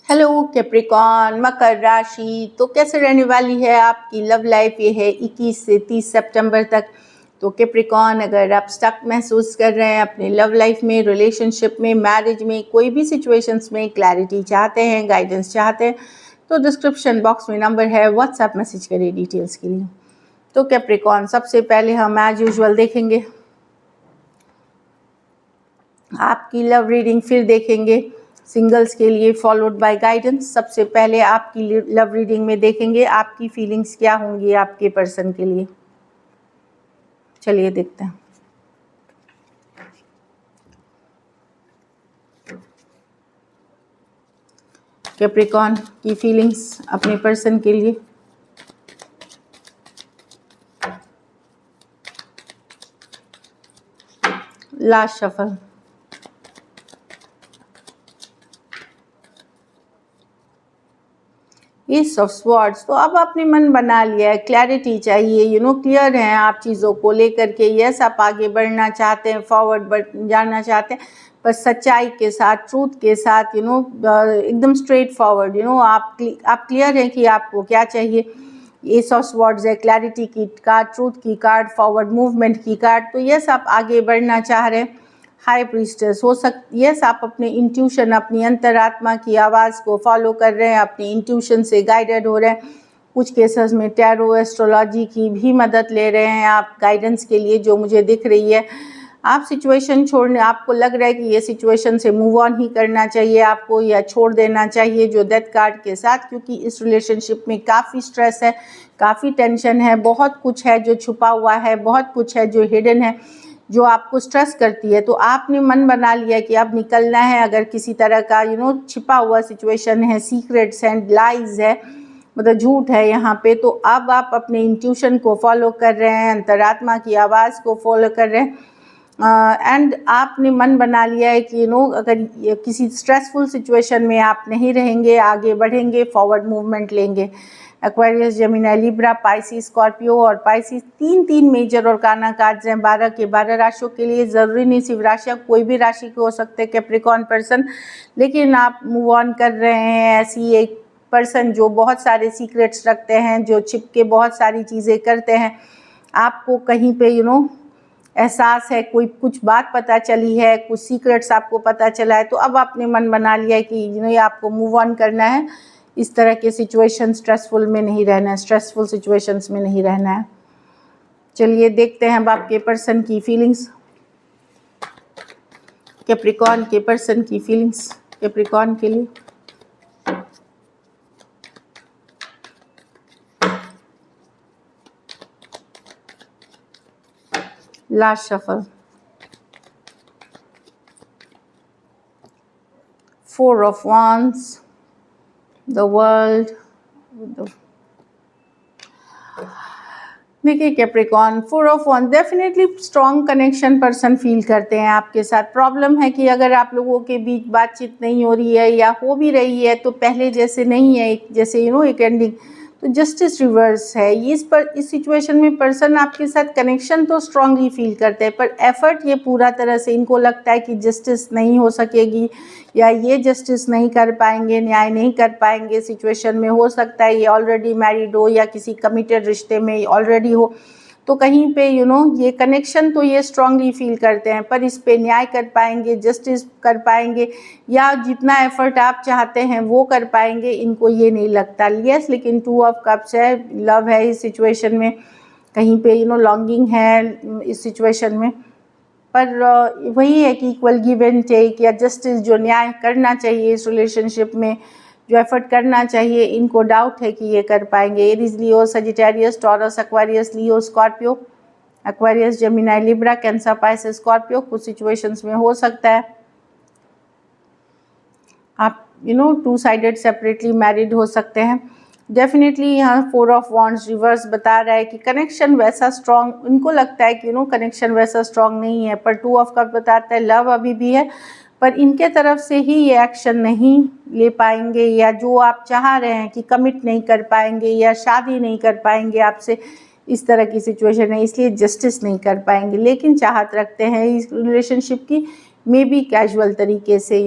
Hello Capricorn मकर राशि। तो कैसे रहने वाली है आपकी लव लाइफ? ये है 21 से 30 सितंबर तक। तो कैप्रिकॉन, अगर आप स्टक महसूस कर रहे हैं अपने लव लाइफ में, रिलेशनशिप में, मैरिज में, कोई भी सिचुएशंस में क्लैरिटी चाहते हैं, गाइडेंस चाहते हैं, तो डिस्क्रिप्शन बॉक्स में नंबर है, व्हाट्सएप मैसेज करिए डिटेल्स के लिए। तो कैप्रिकॉन, सबसे पहले हम एज यूजुअल देखेंगे आपकी लव रीडिंग, फिर देखेंगे सिंगल्स के लिए फॉलोड बाय गाइडेंस। सबसे पहले आपकी लव रीडिंग में देखेंगे आपकी फीलिंग्स क्या होंगी आपके पर्सन के लिए। चलिए देखते हैं। कैप्रिकॉन की फीलिंग्स अपने पर्सन के लिए। Last shuffle. East of swords. तो अब आपने मन बना लिया है, क्लैरिटी चाहिए, क्लियर हैं आप चीज़ों को लेकर के। यस, आप आगे बढ़ना चाहते हैं, फॉरवर्ड जाना चाहते हैं, पर सच्चाई के साथ, ट्रूथ के साथ, एकदम स्ट्रेट फॉरवर्ड। आप क्लियर हैं कि आपको क्या चाहिए। एस ऑफ स्वॉर्ड्स है, क्लैरिटी की कार्ड, ट्रूथ की कार्ड, फॉरवर्ड मूवमेंट की कार्ड। तो यस, आप आगे बढ़ना चाह रहे हैं। हाई प्रीस्टेस हो सकती, यस, आप अपने इंट्यूशन, अपनी अंतरात्मा की आवाज़ को फॉलो कर रहे हैं, अपनी इंट्यूशन से गाइडेड हो रहे हैं। कुछ केसेस में टैरो एस्ट्रोलॉजी की भी मदद ले रहे हैं आप गाइडेंस के लिए, जो मुझे दिख रही है। आप सिचुएशन छोड़ने, आपको लग रहा है कि ये सिचुएशन से मूव ऑन ही करना चाहिए आपको, या छोड़ देना चाहिए जो डेथ कार्ड के साथ, क्योंकि इस रिलेशनशिप में काफ़ी स्ट्रेस है, काफ़ी टेंशन है, बहुत कुछ है जो छुपा हुआ है, बहुत कुछ है जो हिडन है, जो आपको स्ट्रेस करती है। तो आपने मन बना लिया कि अब निकलना है। अगर किसी तरह का छिपा हुआ सिचुएशन है, सीक्रेट्स हैं, लाइज है, मतलब झूठ है यहाँ पे, तो अब आप अपने इंट्यूशन को फॉलो कर रहे हैं, अंतरात्मा की आवाज़ को फॉलो कर रहे हैं। एंड आपने मन बना लिया है कि अगर किसी स्ट्रेसफुल सिचुएशन में आप नहीं रहेंगे, आगे बढ़ेंगे, फॉरवर्ड मूवमेंट लेंगे। Aquarius, Gemini, Libra, Pisces, Scorpio और पाइसिस, तीन मेजर और काना कार्ड्स हैं 12 के 12 राशियों के लिए। ज़रूरी नहीं सिर्फ राशियाँ, कोई भी राशि के हो सकते हैं कैप्रिकॉन पर्सन, लेकिन आप मूव ऑन कर रहे हैं। ऐसी एक पर्सन जो बहुत सारे सीक्रेट्स रखते हैं, जो छिप के बहुत सारी चीज़ें करते हैं, आपको कहीं पे एहसास है, कोई कुछ बात पता चली है, कुछ सीक्रेट्स आपको पता चला है, तो अब आपने मन बना लिया है कि आपको मूव ऑन करना है। इस तरह के सिचुएशन स्ट्रेसफुल में नहीं रहना है, स्ट्रेसफुल सिचुएशंस में नहीं रहना है। चलिए देखते हैं अब आपके पर्सन की फीलिंग्स, कैप्रिकॉन के पर्सन की फीलिंग्स कैप्रिकॉन के लिए। Last shuffle. 4 of Wands, the world। देखिए Capricorn, 4 of Wands definitely strong connection person feel करते हैं आपके साथ। प्रॉब्लम है कि अगर आप लोगों के बीच बातचीत नहीं हो रही है, या हो भी रही है तो पहले जैसे नहीं है, जैसे एक एंडिंग। तो जस्टिस रिवर्स है इस सिचुएशन में पर्सन आपके साथ कनेक्शन तो स्ट्रांगली फील करते हैं, पर एफर्ट ये पूरा तरह से इनको लगता है कि जस्टिस नहीं हो सकेगी, या ये जस्टिस नहीं कर पाएंगे, न्याय नहीं कर पाएंगे सिचुएशन में। हो सकता है ये ऑलरेडी मैरिड हो या किसी कमिटेड रिश्ते में ऑलरेडी हो, तो कहीं पे ये कनेक्शन तो ये स्ट्रांगली फील करते हैं, पर इस पे न्याय कर पाएंगे, जस्टिस कर पाएंगे, या जितना एफर्ट आप चाहते हैं वो कर पाएंगे, इनको ये नहीं लगता। यस, लेकिन 2 of Cups है, लव है इस सिचुएशन में, कहीं पे लॉन्गिंग है इस सिचुएशन में, पर वही है कि इक्वल गिव एंड टेक, या जस्टिस, जो न्याय करना चाहिए इस रिलेशनशिप में, जो एफर्ट करना चाहिए, इनको डाउट है कि ये कर पाएंगे। Aries, Leo, Sagittarius, Taurus, Aquarius, Leo, Scorpio, Aquarius, Gemini, Libra, Cancer, Pisces, Scorpio. कुछ सिचुएशंस में हो सकता है आप 2 साइडेड सेपरेटली मैरिड हो सकते हैं। डेफिनेटली यहाँ 4 of Wands रिवर्स बता रहा है कि कनेक्शन वैसा स्ट्रॉन्ग, इनको लगता है कि कनेक्शन वैसा स्ट्रॉन्ग नहीं है, पर 2 of Cups बताता है लव अभी भी है, पर इनके तरफ से ही ये एक्शन नहीं ले पाएंगे, या जो आप चाह रहे हैं कि कमिट नहीं कर पाएंगे या शादी नहीं कर पाएंगे आपसे, इस तरह की सिचुएशन है, इसलिए जस्टिस नहीं कर पाएंगे। लेकिन चाहत रखते हैं इस रिलेशनशिप की, मे बी कैजुअल तरीके से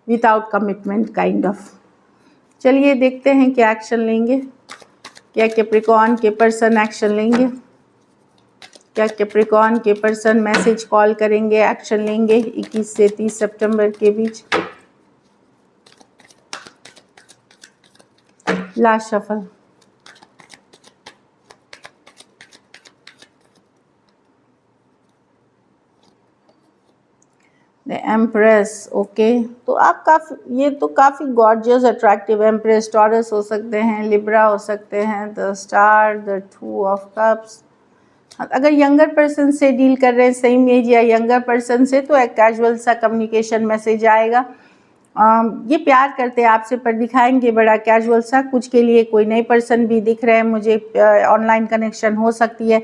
विदाउट कमिटमेंट काइंड ऑफ। चलिए देखते हैं क्या एक्शन लेंगे, क्या कैप्रिकॉर्न के पर्सन एक्शन लेंगे, क्या कैप्रिकॉर्न के पर्सन मैसेज कॉल करेंगे, एक्शन लेंगे 21 से 30 सितंबर के बीच। Last shuffle. The empress, okay. तो आप ये तो काफ़ी गॉर्जियस अट्रैक्टिव एम्प्रेस टॉरस हो सकते हैं, लिब्रा हो सकते हैं, the star, the 2 of cups. अगर यंगर पर्सन से डील कर रहे हैं, सेम एज या यंगर पर्सन से, तो एक कैजुअल सा कम्युनिकेशन मैसेज आएगा। ये प्यार करते हैं आपसे पर दिखाएंगे बड़ा कैजुअल सा। कुछ के लिए कोई नए पर्सन भी दिख रहे हैं मुझे, ऑनलाइन कनेक्शन हो सकती है।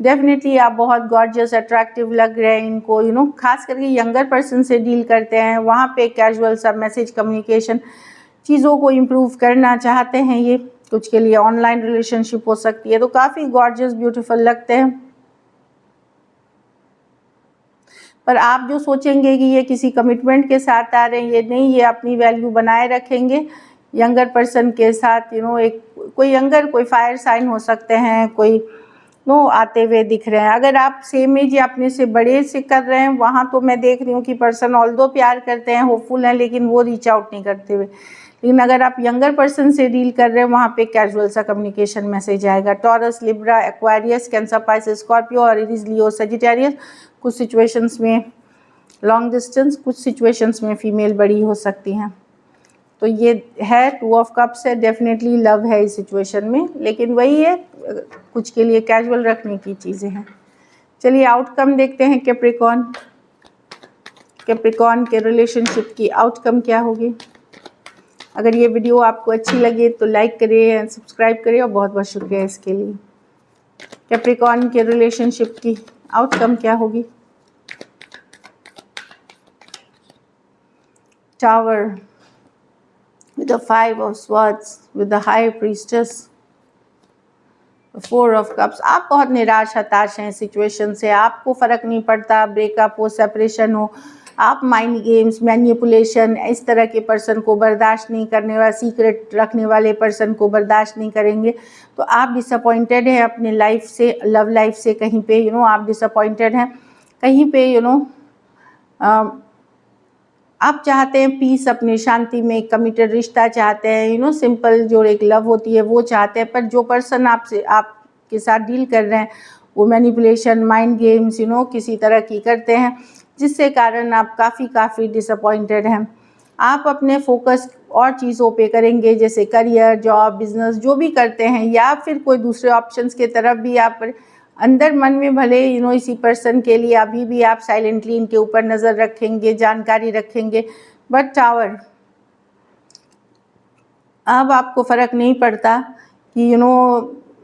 डेफिनेटली आप बहुत गॉर्जियस अट्रैक्टिव लग रहे हैं इनको, यू नो, खास करके यंगर पर्सन से डील करते हैं, वहाँ पे कैजुअल सा मैसेज कम्युनिकेशन, चीज़ों को इम्प्रूव करना चाहते हैं ये। कुछ के लिए ऑनलाइन रिलेशनशिप हो सकती है, तो काफ़ी गॉर्जियस ब्यूटीफुल लगते हैं। पर आप जो सोचेंगे कि ये किसी कमिटमेंट के साथ आ रहे हैं, ये नहीं, ये अपनी वैल्यू बनाए रखेंगे यंगर पर्सन के साथ। यू नो, एक कोई यंगर, कोई फायर साइन हो सकते हैं, कोई नो आते हुए दिख रहे हैं। अगर आप सेम एज या अपने से बड़े से कर रहे हैं, वहाँ तो मैं देख रही हूँ कि पर्सन ऑल्दो प्यार करते हैं, होपफुल हैं, लेकिन वो रीच आउट नहीं करते हुए। लेकिन अगर आप यंगर पर्सन से डील कर रहे हैं, वहाँ पे कैजुअल सा कम्युनिकेशन मैसेज आएगा। Taurus, Libra, Aquarius, cancer, Pisces, Scorpio और एरीज, लियो, सजिटेरियस। कुछ सिचुएशंस में लॉन्ग डिस्टेंस, कुछ सिचुएशंस में फीमेल बड़ी हो सकती हैं। तो ये है 2 ऑफ कप्स है, डेफिनेटली लव है इस सिचुएशन में, लेकिन वही है, कुछ के लिए कैजुअल रखने की चीज़ें हैं। चलिए आउटकम देखते हैं कैप्रिकॉर्न। कैप्रिकॉर्न के रिलेशनशिप की आउटकम क्या होगी। अगर ये वीडियो आपको अच्छी लगे तो लाइक करें, सब्सक्राइब करें, और बहुत बहुत शुक्रिया इसके लिए। कैप्रिकॉर्न के रिलेशनशिप की आउटकम क्या होगी। Tower with the 5 of swords, with the high priestess, the 4 of cups। आप बहुत निराश हताश हैं सिचुएशन से, आपको फ़र्क नहीं पड़ता ब्रेकअप हो, सेपरेशन हो, आप माइंड गेम्स, मैनिपुलेशन, इस तरह के पर्सन को बर्दाश्त नहीं करने वाले, सीक्रेट रखने वाले पर्सन को बर्दाश्त नहीं करेंगे। तो आप डिसअपॉइंटेड हैं अपने लाइफ से, लव लाइफ से, कहीं पे यू नो आप डिसअपॉइंटेड हैं, कहीं पे यू नो आप चाहते हैं पीस, अपनी शांति में कमिटेड रिश्ता चाहते हैं, यू नो, सिंपल जो एक लव होती है वो चाहते हैं। पर जो पर्सन आपके साथ डील कर रहे हैं, वो manipulation, mind games, you know, किसी तरह की करते हैं, जिससे कारण आप काफ़ी डिसअपॉइंटेड हैं। आप अपने फोकस और चीज़ों पे करेंगे, जैसे करियर, जॉब, बिजनेस, जो भी करते हैं, या फिर कोई दूसरे ऑप्शंस की तरफ भी आप अंदर मन में भले यू नो इसी पर्सन के लिए अभी भी आप साइलेंटली इनके ऊपर नज़र रखेंगे, जानकारी रखेंगे। बट टावर, अब आपको फ़र्क नहीं पड़ता कि यू नो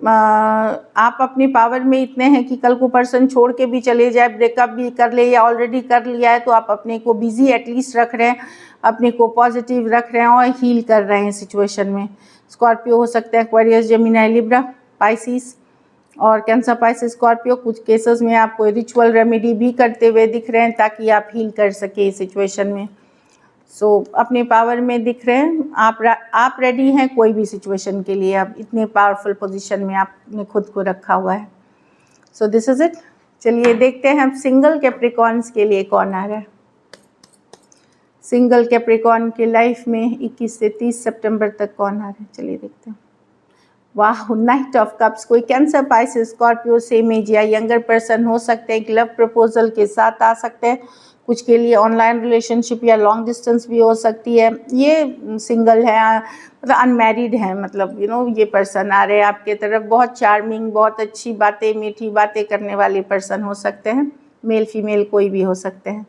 आप अपनी पावर में इतने हैं कि कल को पर्सन छोड़ के भी चले जाए, ब्रेकअप भी कर ले या ऑलरेडी कर लिया है, तो आप अपने को बिजी एटलीस्ट रख रहे हैं, अपने को पॉजिटिव रख रहे हैं और हील कर रहे हैं सिचुएशन में। स्कॉर्पियो हो सकते हैं, एक्वेरियस, जेमिनी, लिब्रा, पाइसिस और कैंसर, पाइसेस, स्कॉर्पियो। कुछ केसेस में आप कोई रिचुअल रेमेडी भी करते हुए दिख रहे हैं ताकि आप हील कर सके इस सिचुएशन में। सो अपने पावर में दिख रहे हैं, आप रेडी हैं कोई भी सिचुएशन के लिए, आप इतने पावरफुल पोजीशन में आपने खुद को रखा हुआ है। सो दिस इज़ इट। चलिए देखते हैं अब सिंगल कैप्रिकॉर्न्स के लिए कौन आ रहा है। सिंगल कैप्रिकॉर्न के लाइफ में 21 से 30 सितंबर तक कौन आ रहा है, चलिए देखते हैं। वाह, नाइट ऑफ कप्स। कोई cancer, Pisces, Scorpio, same age या यंगर पर्सन हो सकते हैं, एक लव प्रपोजल के साथ आ सकते हैं। कुछ के लिए ऑनलाइन रिलेशनशिप या लॉन्ग डिस्टेंस भी हो सकती है। ये सिंगल है, मतलब अनमैरिड है, मतलब यू नो ये पर्सन आ रहे हैं आपके तरफ। बहुत चार्मिंग, बहुत अच्छी बातें, मीठी बातें करने वाले पर्सन हो सकते हैं, मेल फीमेल कोई भी हो सकते हैं।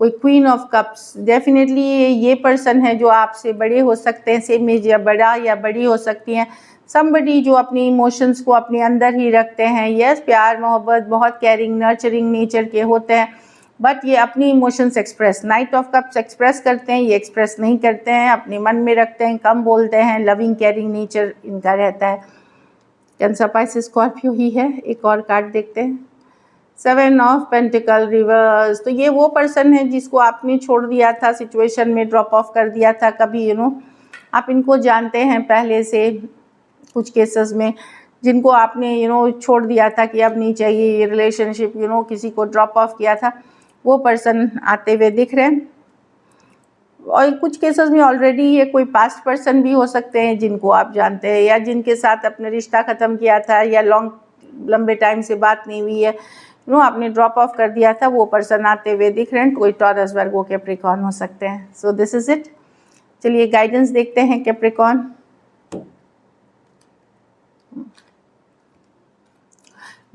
कोई क्वीन ऑफ कप्स, डेफिनेटली ये पर्सन है जो आपसे बड़े हो सकते हैं, सेम एज या बड़ा या बड़ी हो सकती हैं। समबडी जो अपनी इमोशंस को अपने अंदर ही रखते हैं। यस, प्यार, मोहब्बत, बहुत केयरिंग, नर्चरिंग नेचर के होते हैं, बट ये अपनी emotions express, night of cups express करते हैं, ये एक्सप्रेस नहीं करते हैं, अपने मन में रखते हैं, कम बोलते हैं, लविंग केयरिंग नेचर इनका रहता है। कैंसर, पाइसेस, स्कॉर्पियो ही है। एक और कार्ड देखते हैं। 7 ऑफ पेंटिकल रिवर्स। तो ये वो पर्सन है जिसको आपने छोड़ दिया था, सिचुएशन में ड्रॉप ऑफ कर दिया था कभी, आप इनको जानते हैं पहले से कुछ केसेस में, जिनको आपने छोड़ दिया था कि अब नहीं चाहिए ये रिलेशनशिप, किसी को ड्रॉप ऑफ किया था, वो पर्सन आते हुए दिख रहे हैं। और कुछ केसेस में ऑलरेडी ये कोई पास्ट पर्सन भी हो सकते हैं जिनको आप जानते हैं, या जिनके साथ अपने रिश्ता ख़त्म किया था, या लंबे टाइम से बात नहीं हुई है, आपने ड्रॉप ऑफ कर दिया था, वो पर्सन आते हुए दिख रहे हैं। कोई टॉरस, वर्गो, कैप्रिकॉर्न हो सकते हैं। So this is it. चलिए गाइडेंस देखते हैं Capricorn.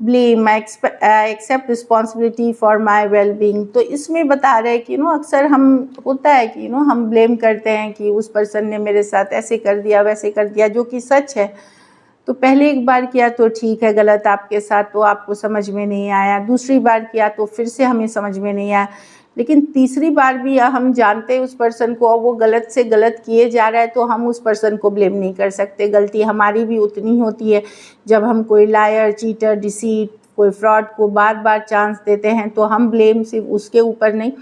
Blame, I accept responsibility for my well being. तो इसमें बता रहे हैं कि अक्सर हम होता है कि हम ब्लेम करते हैं कि उस पर्सन ने मेरे साथ ऐसे कर दिया, वैसे कर दिया, जो कि सच है। तो पहले एक बार किया तो ठीक है, गलत आपके साथ तो आपको समझ में नहीं आया, दूसरी बार किया तो फिर से हमें समझ में नहीं आया, लेकिन तीसरी बार भी हम जानते हैं उस पर्सन को और वो गलत से गलत किए जा रहा है, तो हम उस पर्सन को ब्लेम नहीं कर सकते। गलती हमारी भी उतनी होती है। जब हम कोई लायर, चीटर, डिसीट, कोई फ्रॉड को बार बार चांस देते हैं, तो हम ब्लेम सिर्फ उसके ऊपर नहीं,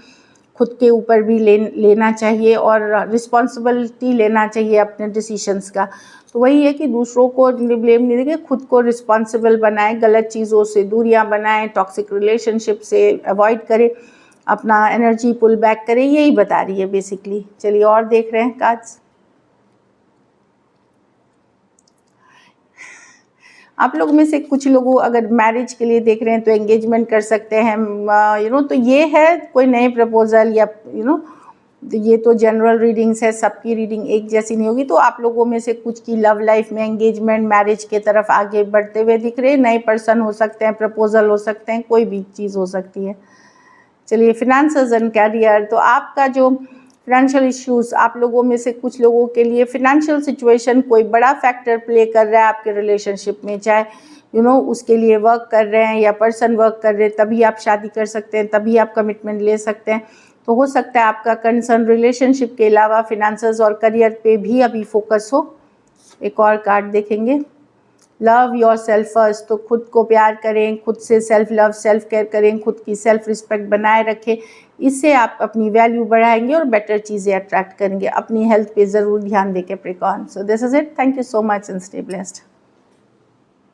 खुद के ऊपर भी लेना चाहिए और रिस्पॉन्सिबिलिटी लेना चाहिए अपने डिसीशंस का। तो वही है कि दूसरों को ब्लेम नहीं देके खुद को रिस्पॉन्सिबल बनाएं, गलत चीज़ों से दूरियां बनाएं, टॉक्सिक रिलेशनशिप से अवॉइड करें, अपना एनर्जी पुल बैक करें, यही बता रही है बेसिकली। चलिए और देख रहे हैं कार्ड्स। आप लोग में से कुछ लोग अगर मैरिज के लिए देख रहे हैं तो एंगेजमेंट कर सकते हैं, तो ये है कोई नए प्रपोजल या ये तो जनरल रीडिंग्स है, सबकी रीडिंग एक जैसी नहीं होगी। तो आप लोगों में से कुछ की लव लाइफ में एंगेजमेंट, मैरिज के तरफ आगे बढ़ते हुए दिख रहे हैं। नए पर्सन हो सकते हैं, प्रपोजल हो सकते हैं, कोई भी चीज़ हो सकती है। चलिए फिनेंसेस एंड कैरियर। तो आपका जो फिनेंशियल इश्यूज, आप लोगों में से कुछ लोगों के लिए फिनेंशियल सिचुएशन कोई बड़ा फैक्टर प्ले कर रहा है आपके रिलेशनशिप में, चाहे उसके लिए वर्क कर रहे हैं या पर्सन वर्क कर रहे हैं, तभी आप शादी कर सकते हैं, तभी आप कमिटमेंट ले सकते हैं। तो हो सकता है आपका कंसर्न रिलेशनशिप के अलावा फिनेंसेस और करियर पे भी अभी फोकस हो। एक और कार्ड देखेंगे, लव योर सेल्फ फर्स्ट। तो खुद को प्यार करें, खुद से सेल्फ लव, सेल्फ केयर करें, खुद की सेल्फ रिस्पेक्ट बनाए रखें। इससे आप अपनी वैल्यू बढ़ाएंगे और बेटर चीज़ें अट्रैक्ट करेंगे। अपनी हेल्थ पे ज़रूर ध्यान दें Capricorn. So this is it. Thank you so much and stay blessed.